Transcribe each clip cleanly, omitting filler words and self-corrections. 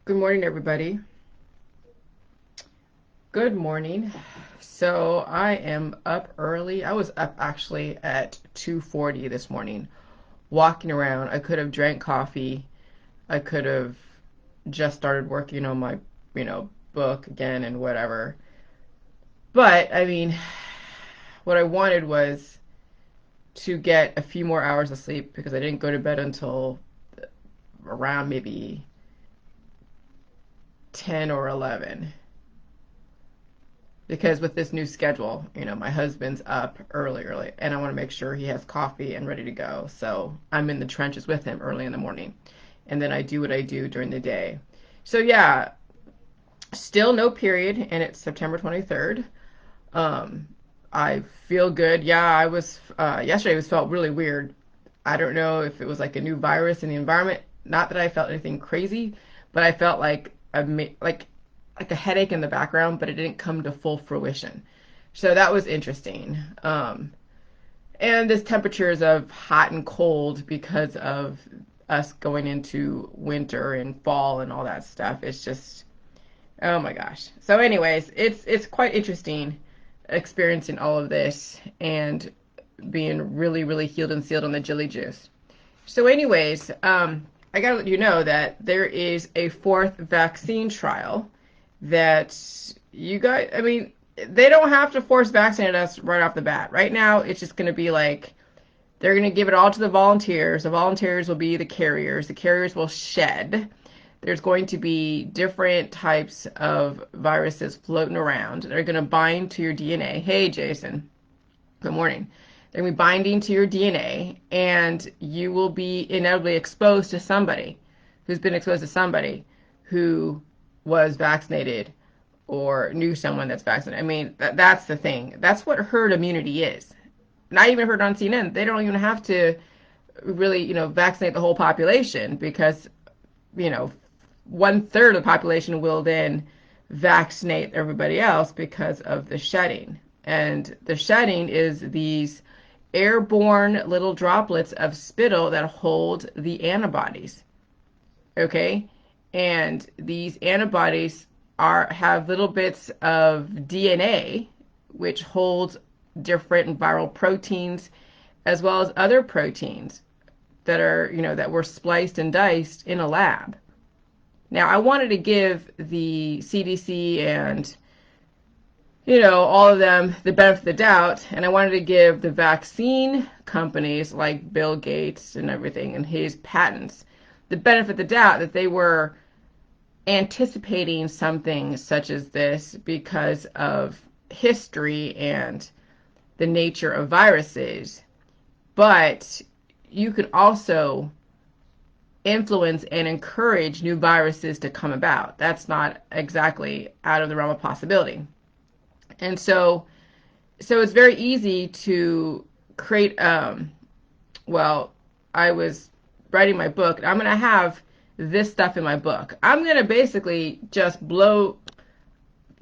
Good morning, everybody. Good morning. So I am up early. I was up actually at 2:40 this morning, walking around. I could have drank coffee. I could have just started working on my, book again and whatever. But I mean, what I wanted was to get a few more hours of sleep because I didn't go to bed until around maybe 10 or 11. Because with this new schedule, my husband's up early, and I want to make sure he has coffee and ready to go. So I'm in the trenches with him early in the morning, and then I do what I do during the day. So yeah, still no period, and it's September 23rd. Um, I feel good. Yeah, I was yesterday was felt really weird. I don't know if it was like a new virus in the environment. Not that I felt anything crazy, but I felt like like a headache in the background, but it didn't come to full fruition. So that was interesting. And this temperatures of hot and cold because of us going into winter and fall and all that stuff. It's just, oh my gosh. So anyways, it's quite interesting experiencing all of this and being really, really healed and sealed on the Jilly Juice. So anyways, I gotta let you know that there is a fourth vaccine trial that you guys, I mean, they don't have to force vaccinate us right off the bat. Right now, it's just going to be like they're going to give it all to the volunteers. The volunteers will be the carriers. The carriers will shed. There's going to be different types of viruses floating around. They're going to bind to your DNA. Hey, Jason. Good morning. They're going to be binding to your DNA, and you will be inevitably exposed to somebody who's been exposed to somebody who was vaccinated or knew someone that's vaccinated. I mean, that's the thing. That's what herd immunity is. Not even heard on CNN. They don't even have to really, vaccinate the whole population because, you know, 1/3 of the population will then vaccinate everybody else because of the shedding. And the shedding is these airborne little droplets of spittle that hold the antibodies. Okay? And these antibodies have little bits of DNA which holds different viral proteins as well as other proteins that are, that were spliced and diced in a lab. Now, I wanted to give the CDC and, all of them the benefit of the doubt, and I wanted to give the vaccine companies like Bill Gates and everything and his patents the benefit of the doubt that they were anticipating something such as this because of history and the nature of viruses. But you can also influence and encourage new viruses to come about. That's not exactly out of the realm of possibility. And so it's very easy to create well, I was writing my book. I'm going to have this stuff in my book. I'm going to basically just blow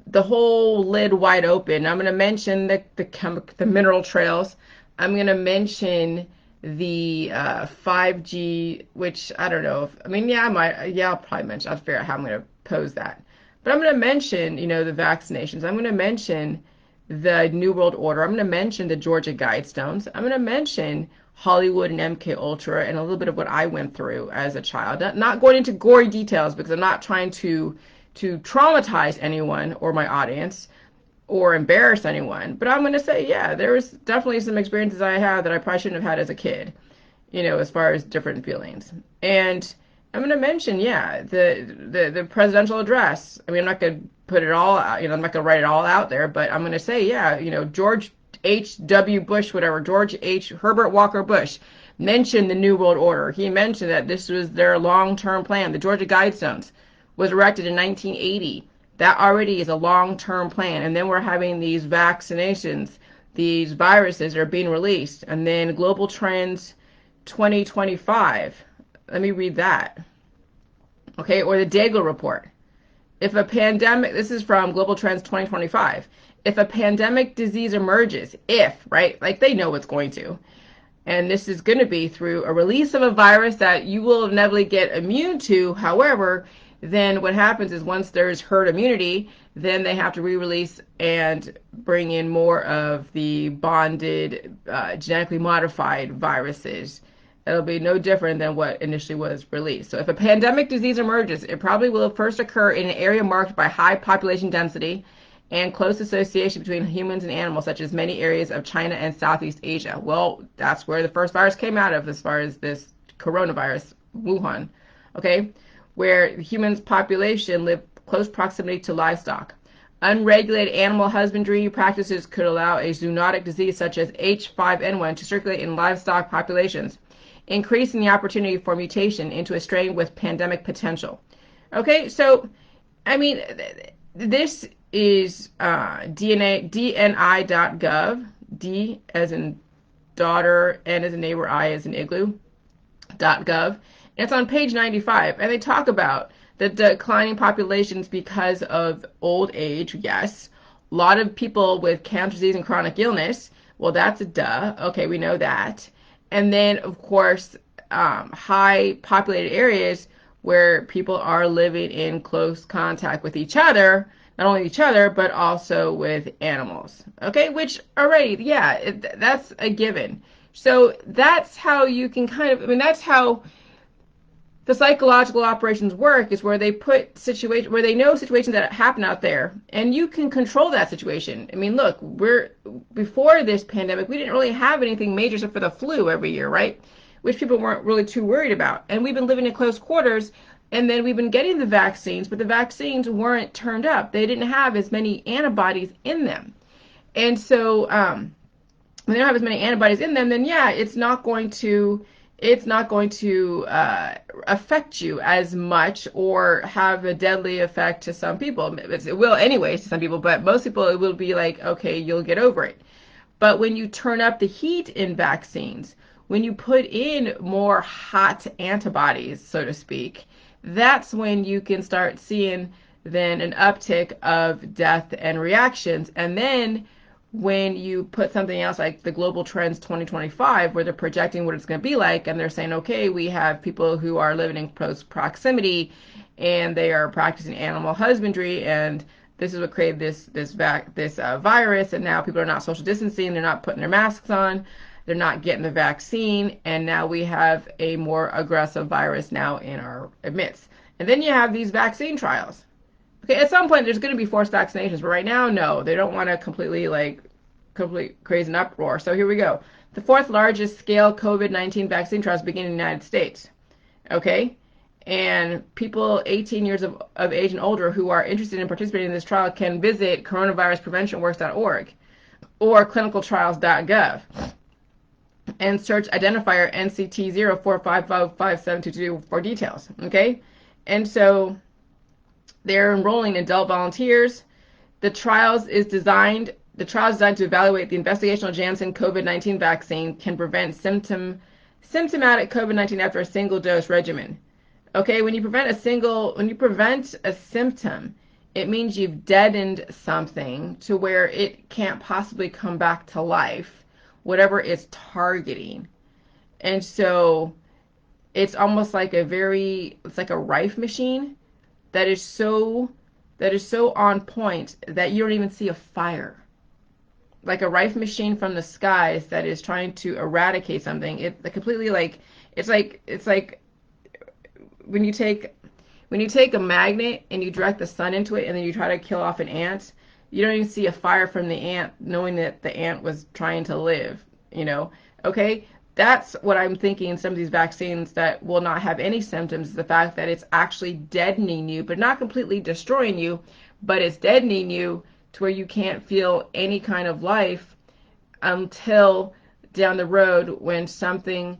the whole lid wide open. I'm going to mention the mineral trails. I'm going to mention the 5G, which I don't know if, I mean, I'll probably mention, I'll figure out how I'm going to pose that. But I'm going to mention, the vaccinations. I'm going to mention the New World Order. I'm going to mention the Georgia Guidestones. I'm going to mention Hollywood and MK Ultra and a little bit of what I went through as a child. Not going into gory details because I'm not trying to traumatize anyone or my audience or embarrass anyone. But I'm going to say, yeah, there was definitely some experiences I had that I probably shouldn't have had as a kid, as far as different feelings. And I'm going to mention, yeah, the presidential address. I mean, I'm not going to put it all out, I'm not going to write it all out there, but I'm going to say, yeah, George H.W. Bush, whatever, George H. Herbert Walker Bush mentioned the New World Order. He mentioned that this was their long-term plan. The Georgia Guidestones was erected in 1980. That already is a long-term plan. And then we're having these vaccinations, these viruses are being released. And then Global Trends 2025. Let me read that. Okay, or the Daigle Report. If a pandemic, this is from Global Trends 2025. If a pandemic disease emerges, right, like they know it's going to, and this is going to be through a release of a virus that you will inevitably get immune to. However, then what happens is once there's herd immunity, then they have to re-release and bring in more of the bonded, genetically modified viruses. It'll be no different than what initially was released. So if a pandemic disease emerges, it probably will first occur in an area marked by high population density and close association between humans and animals, such as many areas of China and Southeast Asia. Well, that's where the first virus came out of as far as this coronavirus, Wuhan, okay, where humans' population live close proximity to livestock. Unregulated animal husbandry practices could allow a zoonotic disease such as H5N1 to circulate in livestock populations, increasing the opportunity for mutation into a strain with pandemic potential. Okay, so, I mean, this is DNI.gov, D as in daughter, N as in neighbor, I as in igloo.gov. And it's on page 95, and they talk about the declining populations because of old age, yes. A lot of people with cancer disease and chronic illness, well, that's a duh. Okay, we know that. And then, of course, high populated areas where people are living in close contact with each other, not only each other, but also with animals. Okay, which already, yeah, that's a given. So that's how you can kind of, I mean, that's how the psychological operations work, is where they put situations, where they know situations that happen out there, and you can control that situation. I mean, look, before this pandemic, we didn't really have anything major except for the flu every year, right? Which people weren't really too worried about. And we've been living in close quarters, and then we've been getting the vaccines, but the vaccines weren't turned up. They didn't have as many antibodies in them. And so, when they don't have as many antibodies in them, then yeah, it's not going to affect you as much or have a deadly effect to some people. It will anyways to some people, but most people it will be like, okay, you'll get over it. But when you turn up the heat in vaccines, when you put in more hot antibodies, so to speak, that's when you can start seeing then an uptick of death and reactions. And then when you put something else like the Global Trends 2025, where they're projecting what it's going to be like, and they're saying, okay, we have people who are living in close proximity, and they are practicing animal husbandry, and this is what created this virus, and now people are not social distancing, they're not putting their masks on, they're not getting the vaccine, and now we have a more aggressive virus now in our midst. And then you have these vaccine trials. Okay, at some point there's going to be forced vaccinations, but right now, no, they don't want to completely craze an uproar. So here we go. The fourth largest scale COVID-19 vaccine trials begin in the United States. Okay, and people 18 years of age and older who are interested in participating in this trial can visit coronaviruspreventionworks.org or clinicaltrials.gov and search identifier NCT04555722 for details. Okay, and so they're enrolling adult volunteers. The trial is designed to evaluate the investigational Janssen COVID-19 vaccine can prevent symptomatic COVID-19 after a single dose regimen. Okay, when you prevent a symptom, it means you've deadened something to where it can't possibly come back to life, whatever it's targeting. And so it's almost like it's like a rife machine that is so on point that you don't even see a fire. Like a rife machine from the skies that is trying to eradicate something. It's completely it's like when you take a magnet and you direct the sun into it and then you try to kill off an ant, you don't even see a fire from the ant, knowing that the ant was trying to live, okay? That's what I'm thinking in some of these vaccines that will not have any symptoms, is the fact that it's actually deadening you, but not completely destroying you, but it's deadening you to where you can't feel any kind of life until down the road when something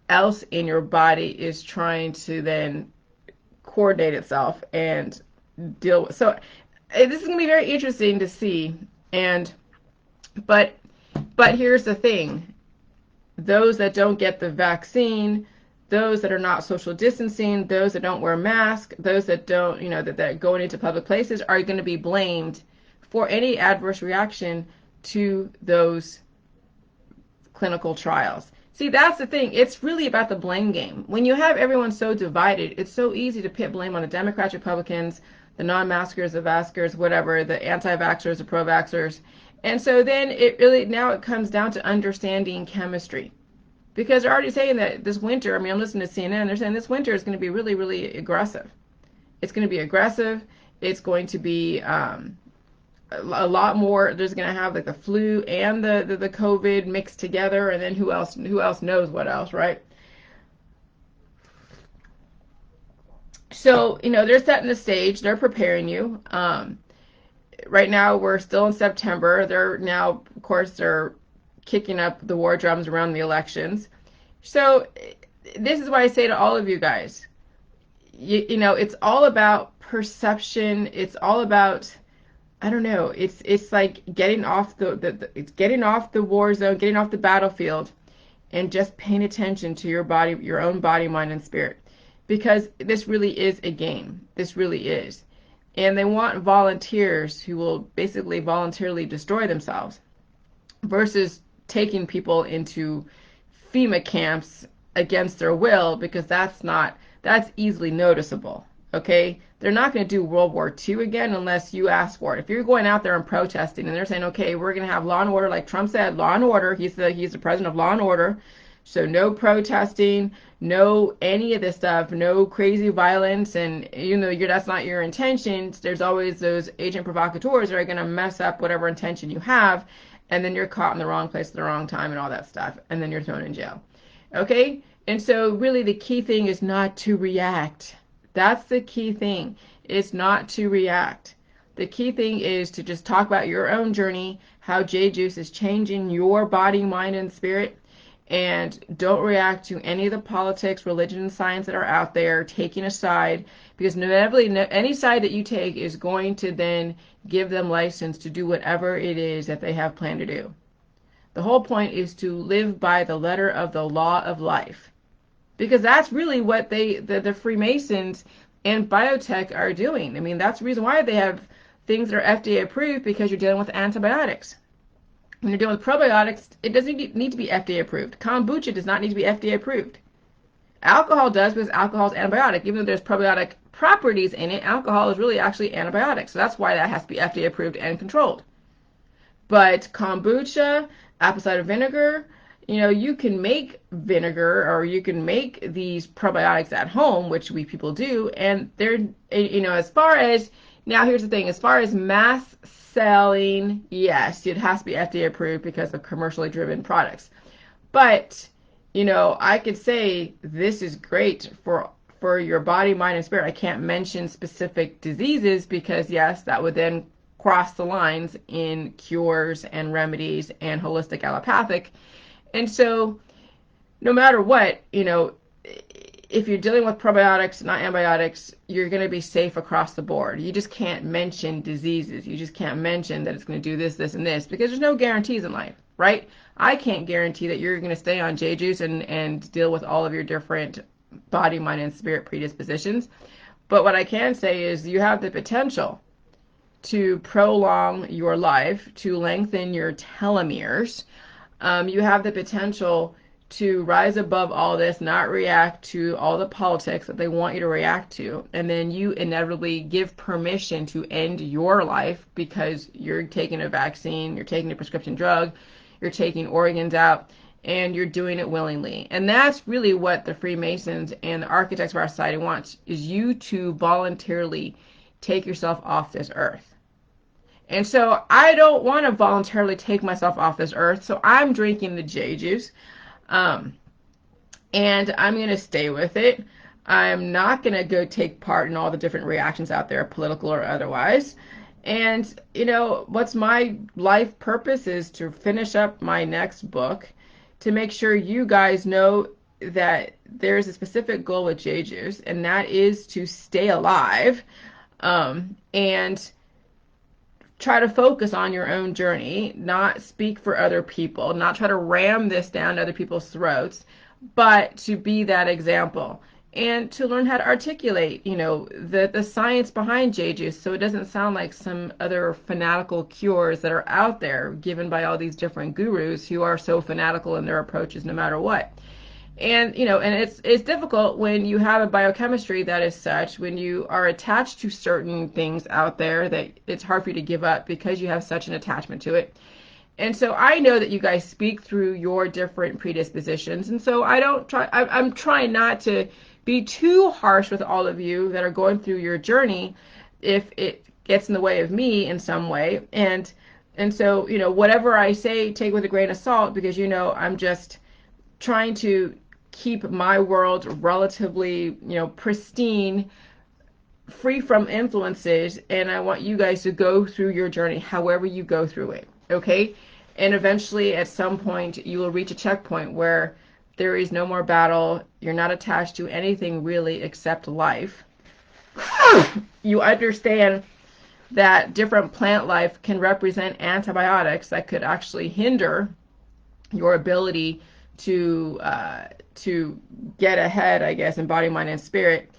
else in your body is trying to then coordinate itself and deal with. So this is going to be very interesting to see. But here's the thing. Those that don't get the vaccine, those that are not social distancing, those that don't wear masks, those that don't, that are going into public places are going to be blamed for any adverse reaction to those clinical trials. See, that's the thing. It's really about the blame game. When you have everyone so divided, it's so easy to put blame on the Democrats, Republicans, the non-maskers, the vaskers, whatever, the anti-vaxxers, the pro-vaxxers. And so then it really, now it comes down to understanding chemistry. Because they're already saying that this winter, I mean, I'm listening to CNN, they're saying this winter is going to be really, really aggressive. It's going to be aggressive. It's going to be a lot more. There's going to have like the flu and the COVID mixed together, and then who else knows what else, right? So they're setting the stage. They're preparing you. Right now we're still in September. They're now, of course, they're kicking up the war drums around the elections. So this is why I say to all of you guys, it's all about perception. It's all about, I don't know. It's like getting off it's getting off the war zone, getting off the battlefield, and just paying attention to your body, your own body, mind, and spirit, because this really is a game. This really is, and they want volunteers who will basically voluntarily destroy themselves, versus taking people into FEMA camps against their will, because that's easily noticeable. Okay, they're not going to do World War II again unless you ask for it. If you're going out there and protesting and they're saying, okay, we're going to have law and order, like Trump said, law and order. He's the president of law and order. So no protesting, no any of this stuff, no crazy violence, and that's not your intentions. There's always those agent provocateurs that are going to mess up whatever intention you have, and then you're caught in the wrong place at the wrong time and all that stuff, and then you're thrown in jail. Okay? And so really the key thing is not to react. That's the key thing. It's not to react. The key thing is to just talk about your own journey, how J-Juice is changing your body, mind, and spirit, and don't react to any of the politics, religion, and science that are out there, taking a side, because inevitably any side that you take is going to then give them license to do whatever it is that they have planned to do. The whole point is to live by the letter of the law of life, because that's really what the Freemasons and biotech are doing. I mean, that's the reason why they have things that are FDA approved, because you're dealing with antibiotics. When you're dealing with probiotics, it doesn't need to be FDA approved. Kombucha does not need to be FDA approved. Alcohol does, because alcohol is antibiotic. Even though there's probiotic properties in it, alcohol is really actually antibiotic. So that's why that has to be FDA approved and controlled. But kombucha, apple cider vinegar, you can make vinegar, or you can make these probiotics at home, which we people do, and they're, as far as, now here's the thing, as far as mass selling, yes, it has to be FDA approved because of commercially driven products. But, I could say this is great for your body, mind, and spirit. I can't mention specific diseases because, yes, that would then cross the lines in cures and remedies and holistic allopathic. And so no matter what, if you're dealing with probiotics, not antibiotics, you're going to be safe across the board. You just can't mention diseases. You just can't mention that it's going to do this, this, and this, because there's no guarantees in life, right? I can't guarantee that you're going to stay on J-Juice and deal with all of your different body, mind, and spirit predispositions. But what I can say is you have the potential to prolong your life, to lengthen your telomeres. You have the potential to rise above all this, not react to all the politics that they want you to react to, and then you inevitably give permission to end your life because you're taking a vaccine, you're taking a prescription drug, you're taking organs out, and you're doing it willingly. And that's really what the Freemasons and the architects of our society wants, is you to voluntarily take yourself off this earth. And so I don't want to voluntarily take myself off this earth, so I'm drinking the J-Juice. And I'm going to stay with it. I'm not going to go take part in all the different reactions out there, political or otherwise. And, what's my life purpose is to finish up my next book, to make sure you guys know that there's a specific goal with J-Juice, and that is to stay alive, and try to focus on your own journey, not speak for other people, not try to ram this down other people's throats, but to be that example. and to learn how to articulate, the science behind J juice, so it doesn't sound like some other fanatical cures that are out there given by all these different gurus who are so fanatical in their approaches no matter what. And and it's difficult when you have a biochemistry that is such, when you are attached to certain things out there, that it's hard for you to give up because you have such an attachment to it. And so I know that you guys speak through your different predispositions. And so I'm trying not to be too harsh with all of you that are going through your journey if it gets in the way of me in some way. And so, whatever I say, take with a grain of salt, because I'm just trying to keep my world relatively, pristine, free from influences, and I want you guys to go through your journey however you go through it, okay? And eventually, at some point, you will reach a checkpoint where there is no more battle. You're not attached to anything really except life. You understand that different plant life can represent antibiotics that could actually hinder your ability to get ahead, I guess, in body, mind, and spirit.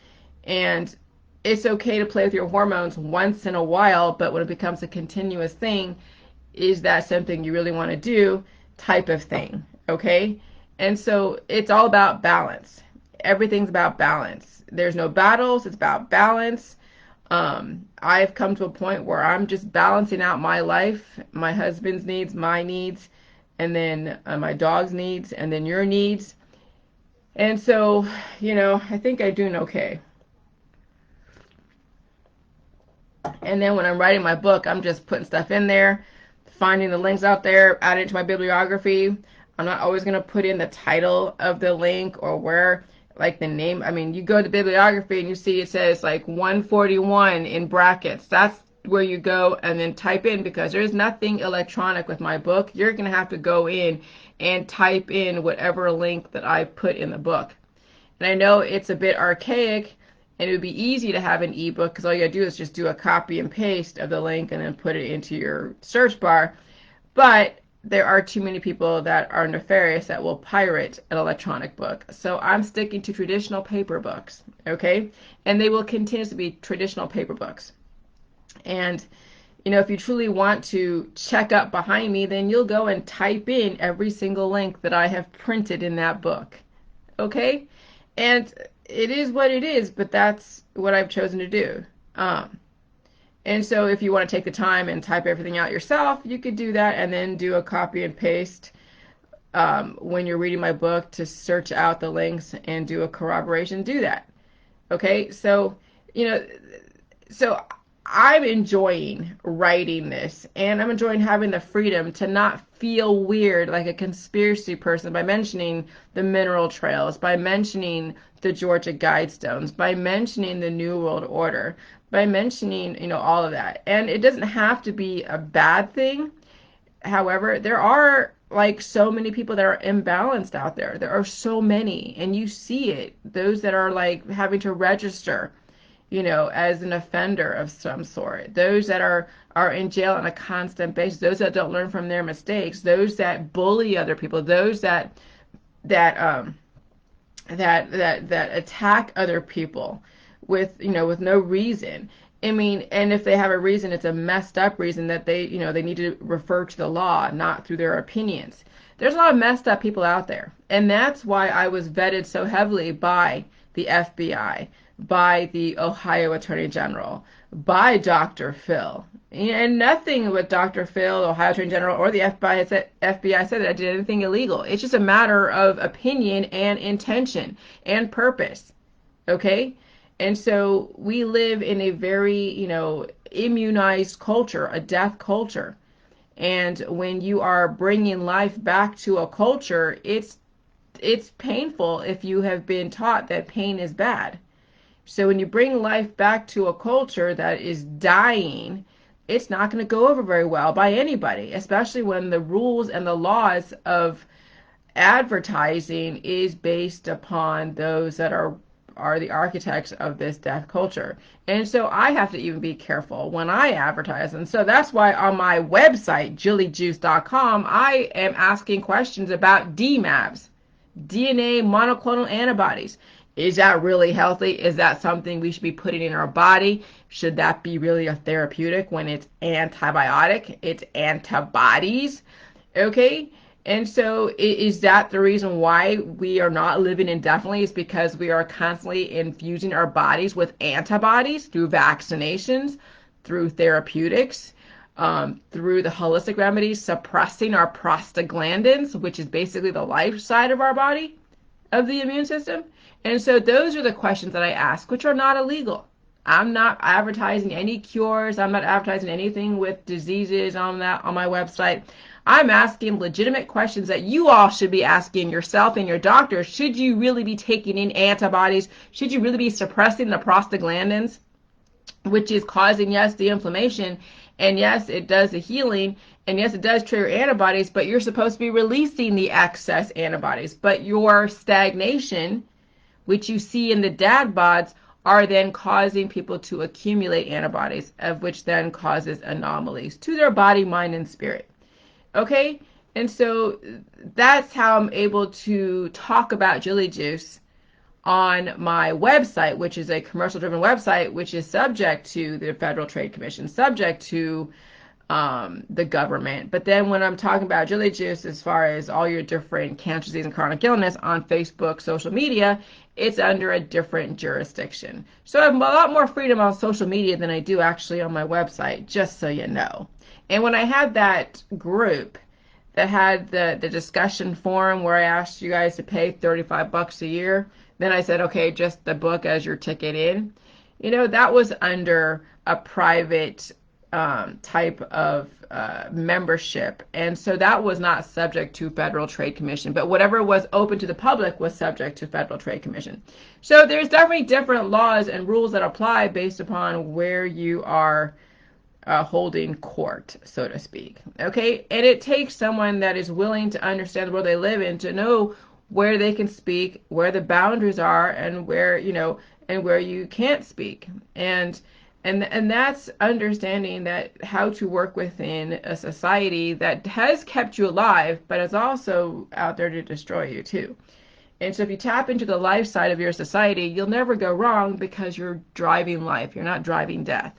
And it's okay to play with your hormones once in a while, but when it becomes a continuous thing, is that something you really want to do, type of thing, okay? And so it's all about balance. Everything's about balance. There's no battles, it's about balance. I've come to a point where I'm just balancing out my life, my husband's needs, my needs, and then my dog's needs, and then your needs. And so, I think I'm doing okay. And then when I'm writing my book, I'm just putting stuff in there, finding the links out there, adding it to my bibliography. I'm not always going to put in the title of the link or where, like the name. I mean, you go to bibliography and you see it says like 141 in brackets. That's where you go and then type in, because there's nothing electronic with my book. You're going to have to go in and type in whatever link that I put in the book. And I know it's a bit archaic, and it would be easy to have an ebook because all you gotta do is just do a copy and paste of the link and then put it into your search bar. But there are too many people that are nefarious that will pirate an electronic book. So I'm sticking to traditional paper books, okay? And they will continue to be traditional paper books. And if you truly want to check up behind me, then you'll go and type in every single link that I have printed in that book, okay? And it is what it is, but that's what I've chosen to do. And so if you want to take the time and type everything out yourself, you could do that and then do a copy and paste when you're reading my book to search out the links and do a corroboration. Do that. Okay? So, so I'm enjoying writing this, and I'm enjoying having the freedom to not feel weird like a conspiracy person by mentioning the mineral trails, by mentioning the Georgia Guidestones, by mentioning the New World Order, by mentioning, all of that. And it doesn't have to be a bad thing. However, there are like so many people that are imbalanced out there. There are so many, and you see it. Those that are like having to register, as an offender of some sort, those that are in jail on a constant basis, those that don't learn from their mistakes, those that bully other people, those that attack other people with no reason. I mean, and if they have a reason, it's a messed up reason that they need to refer to the law, not through their opinions. There's a lot of messed up people out there, and that's why I was vetted so heavily by the FBI, by the Ohio Attorney General, by Dr. Phil. And nothing with Dr. Phil, Ohio Attorney General, or the FBI said that I did anything illegal. It's just a matter of opinion and intention and purpose. Okay? And so we live in a very, immunized culture, a death culture. And when you are bringing life back to a culture, it's painful if you have been taught that pain is bad. So when you bring life back to a culture that is dying, it's not going to go over very well by anybody, especially when the rules and the laws of advertising is based upon those that are the architects of this death culture. And so I have to even be careful when I advertise. And so that's why on my website, jillyjuice.com, I am asking questions about DMABs, DNA monoclonal antibodies. Is that really healthy? Is that something we should be putting in our body? Should that be really a therapeutic when it's antibiotic? It's antibodies. Okay. And so is that the reason why we are not living indefinitely? Is because we are constantly infusing our bodies with antibodies through vaccinations, through therapeutics, through the holistic remedies, suppressing our prostaglandins, which is basically the life side of our body, of the immune system. And so those are the questions that I ask, which are not illegal. I'm not advertising any cures. I'm not advertising anything with diseases on that on my website. I'm asking legitimate questions that you all should be asking yourself and your doctor. Should you really be taking in antibodies? Should you really be suppressing the prostaglandins, which is causing, yes, the inflammation, and yes, it does the healing, and yes, it does trigger antibodies, but you're supposed to be releasing the excess antibodies. But your stagnation, which you see in the dad bods, are then causing people to accumulate antibodies, of which then causes anomalies to their body, mind, and spirit. Okay? And so that's how I'm able to talk about Jilly Juice on my website, which is a commercial driven website, which is subject to the Federal Trade Commission, subject to the government. But then when I'm talking about Jilly Juice, as far as all your different cancer, disease, and chronic illness on Facebook, social media, it's under a different jurisdiction. So I have a lot more freedom on social media than I do actually on my website, just so you know. And when I had that group that had the discussion forum where I asked you guys to pay $35 a year, then I said, okay, just the book as your ticket in. You know, that was under a private type of membership. And so that was not subject to Federal Trade Commission, but whatever was open to the public was subject to Federal Trade Commission. So there's definitely different laws and rules that apply based upon where you are holding court, so to speak. Okay. And it takes someone that is willing to understand the world they live in to know where they can speak, where the boundaries are, and where, you know, and where you can't speak. And that's understanding that how to work within a society that has kept you alive, but is also out there to destroy you too. And so if you tap into the life side of your society, you'll never go wrong because you're driving life. You're not driving death.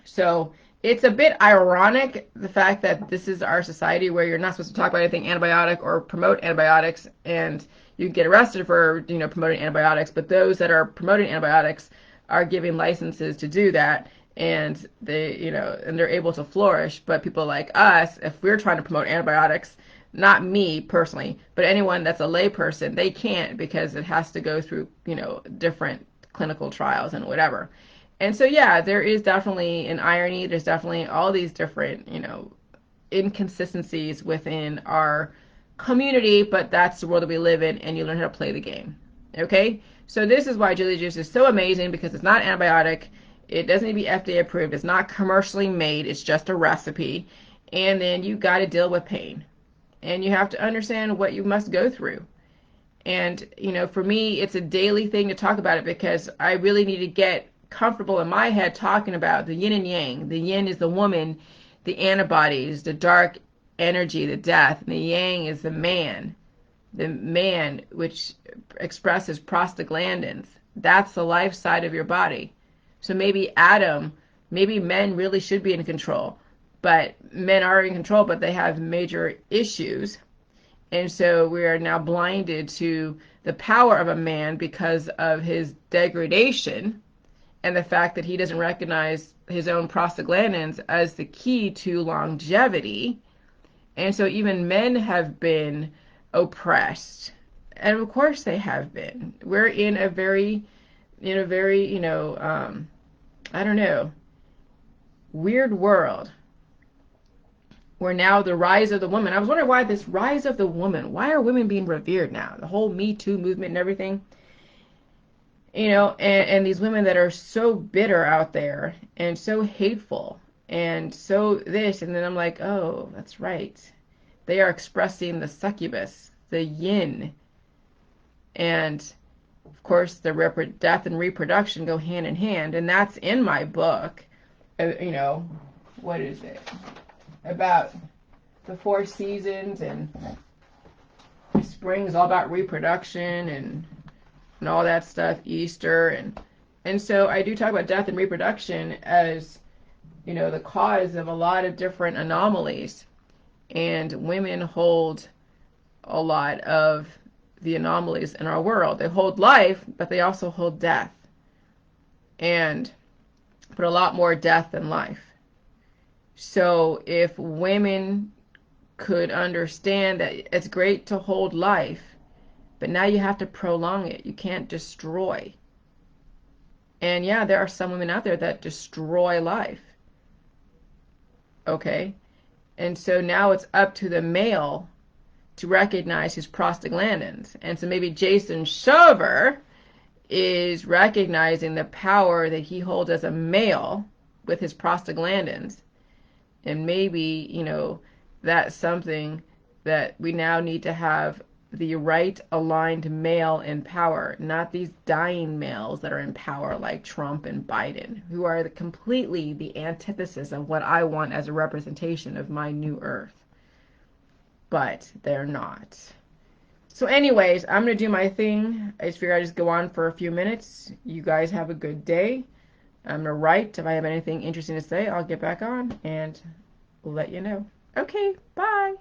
So it's a bit ironic, the fact that this is our society where you're not supposed to talk about anything antibiotic or promote antibiotics, and you get arrested for, you know, promoting antibiotics, but those that are promoting antibiotics are giving licenses to do that, and they, you know, and they're able to flourish. But people like us, if we're trying to promote antibiotics, not me personally, but anyone that's a layperson, they can't, because it has to go through, you know, different clinical trials and whatever. And so, yeah, there is definitely an irony. There's definitely all these different, you know, inconsistencies within our community, but that's the world that we live in, and you learn how to play the game. Okay? So this is why Jilly Juice is so amazing, because it's not antibiotic. It doesn't need to be FDA approved. It's not commercially made. It's just a recipe. And then you got to deal with pain. And you have to understand what you must go through. And, you know, for me, it's a daily thing to talk about it, because I really need to get comfortable in my head talking about the yin and yang. The yin is the woman, the antibodies, the dark energy, the death, and the yang is the man which expresses prostaglandins. That's the life side of your body. So maybe maybe men really should be in control, but men are in control, but they have major issues. And so we are now blinded to the power of a man because of his degradation and the fact that he doesn't recognize his own prostaglandins as the key to longevity. And so even men have been oppressed. And of course they have been. We're in a very, you know, I don't know, weird world where now the rise of the woman. I was wondering why this rise of the woman, why are women being revered now? The whole Me Too movement and everything. You know, and these women that are so bitter out there and so hateful and so this, and then I'm like, oh, that's right. They are expressing the succubus, the yin. And of course, the death and reproduction go hand in hand. And that's in my book. You know, what is it? About the 4 seasons, and spring is all about reproduction, and and all that stuff, Easter, and so I do talk about death and reproduction as, the cause of a lot of different anomalies. And women hold a lot of the anomalies in our world. They hold life, but they also hold death. And but a lot more death than life. So if women could understand that it's great to hold life, but now you have to prolong it. You can't destroy. And yeah, there are some women out there that destroy life. Okay? And so now it's up to the male to recognize his prostaglandins. And so maybe Jason Shover is recognizing the power that he holds as a male with his prostaglandins. And maybe, that's something that we now need to have the right aligned male in power, not these dying males that are in power like Trump and Biden, who are completely the antithesis of what I want as a representation of my new earth. But they're not. So anyways, I'm going to do my thing. I just figured I'd just go on for a few minutes. You guys have a good day. I'm going to write. If I have anything interesting to say, I'll get back on and let you know. Okay, bye.